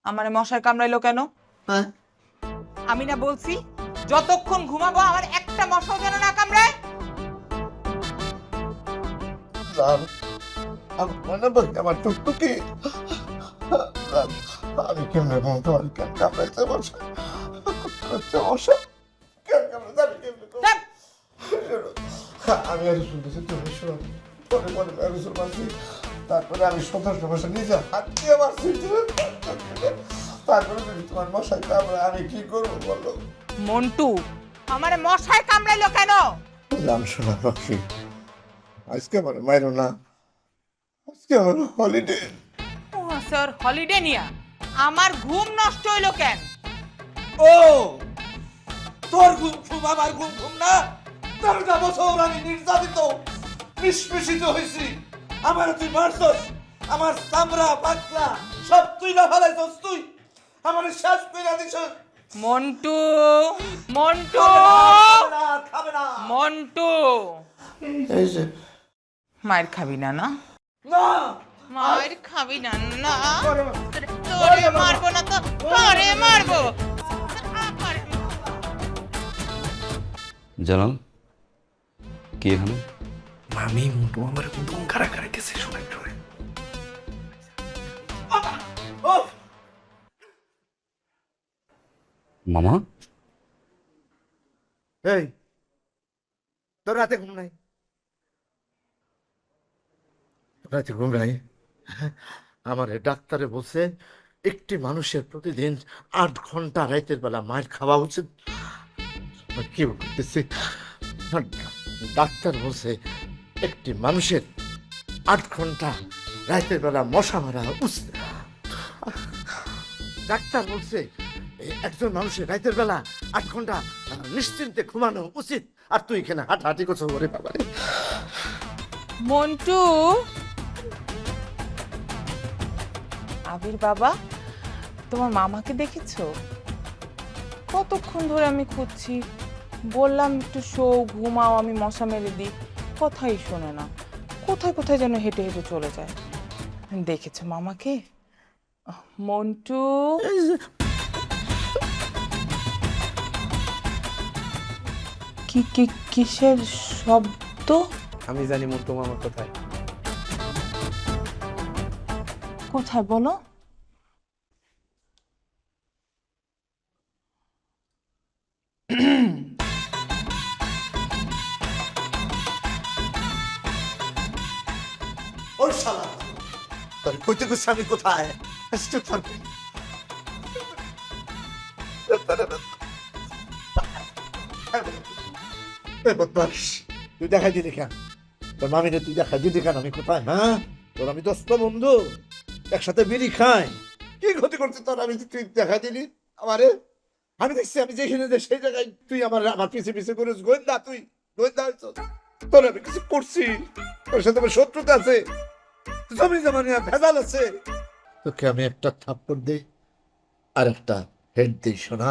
আমারে মশায় কামড়াইলো কেন? হ্যাঁ আমি না বলছি যতক্ষণ ঘুমাবো আমার একটা মশাও যেন না কামড়ায়। আমার টুকটুকি আমি কেমনে তোমার কেন কামড়াইছে মশা মশা কেন কামড়াইছে আমি কেমনে আমি আর শুনতেছি তুমি শোনো পরে পরে আমি শুনছি তারপরে আমি সদস্য মশা নিজে হাত দিয়ে মারছি তারপরে যদি তোমার মশাই কামড়ে আমি কি করবো বলো? মন্টু আমারে মশায় কামড়াইলো কেন? নাম শোনা পাখি আজকে আমার মাইরো না, আজকে আমার হলিডে। ও স্যার হলিডে নিয়া আমার ঘুম নষ্ট হইলো কেন? ও তোর ঘুম ঘুম আমার ঘুম ঘুম না, 13টা বছর আমি নির্যাতিত নিষ্পেষিত হয়েছি, আমার তুই মারছস, আমার চামড়া পাতলা সব তুই না ফেলাইছস, তুই আমার শেষ কইরা দিছস। মন্টু মন্টু খাবে না মন্টু এই যে মায়ের খাবি না না? না মায়ের খাবি না না? তোরে মারবো না তো তোরে মারবো। জানাল কি এখানে? মামি মোটু আমার একদম কারা গেছে শোনাই শোনাই। মামা এই তোর রাতে ঘুম নাই? রাতে ঘুম নাই? আমার ডাক্তারে বলছে একটি মানুষের প্রতিদিন 8 ঘন্টা রাতের বেলা মায়ের খাওয়া উচিত। কি বলতেছি, ডাক্তার বলছে একটি মানুষের 8 ঘন্টা রাতের বেলা মশা মারা উচিত। ডাক্তার বলছে একজন মানুষের রাতের বেলা 8 ঘন্টা নিশ্চিন্তে ঘুমানো উচিত, আর তুই এখানে হাঁটাহাঁটি করছো। ওরে বাবা রে। মন্টু আবির বাবা তোমার মামাকে দেখেছো? কতক্ষণ ধরে আমি খুঁজছি, বললাম একটু শো ঘুমাও আমি মশা মেরে দিই, কথাই শোনে না, কোথায় কোথায় যেন হেঁটে হেঁটে চলে যায়। দেখেছো মামাকে? মন্টু কি কি কিসের শব্দ? আমি জানি মন্টু মামা কোথায়। কোথায় বলো? ওর শালা তোর কইতে কইছে আমি কোথায়? চুপ থাকবি। তুই দেখাই দিলি কেন? তোর মামিনে তুই দেখাই দিলি কেন আমি কোথায়? হ্যাঁ তোর আমি দোস্ত বন্ধু একসাথে বিড়ি খাই, কি ক্ষতি করছে তোর? আমি তুই দেখাই দিলি আমারে? আমি দেখছি আমি যেখানে যে সেই জায়গায় তুই আমার পিছে পিছে করিস, গোয়েন্দা তুই গোয়েন্দা হয়েছ। তোর আমি কিছু করছি? তোর সাথে আমার শত্রুতা আছে, জমি জমা নিয়ে ভেজাল আছে। তোকে আমি একটা থাপ্পড় দিই আর একটা হেড দিই শোনা।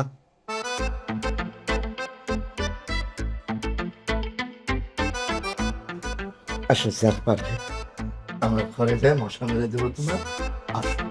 আসো স্যার পারবে আমার ঘরে দেয় মশা মেরে দেবো তোমার। আসো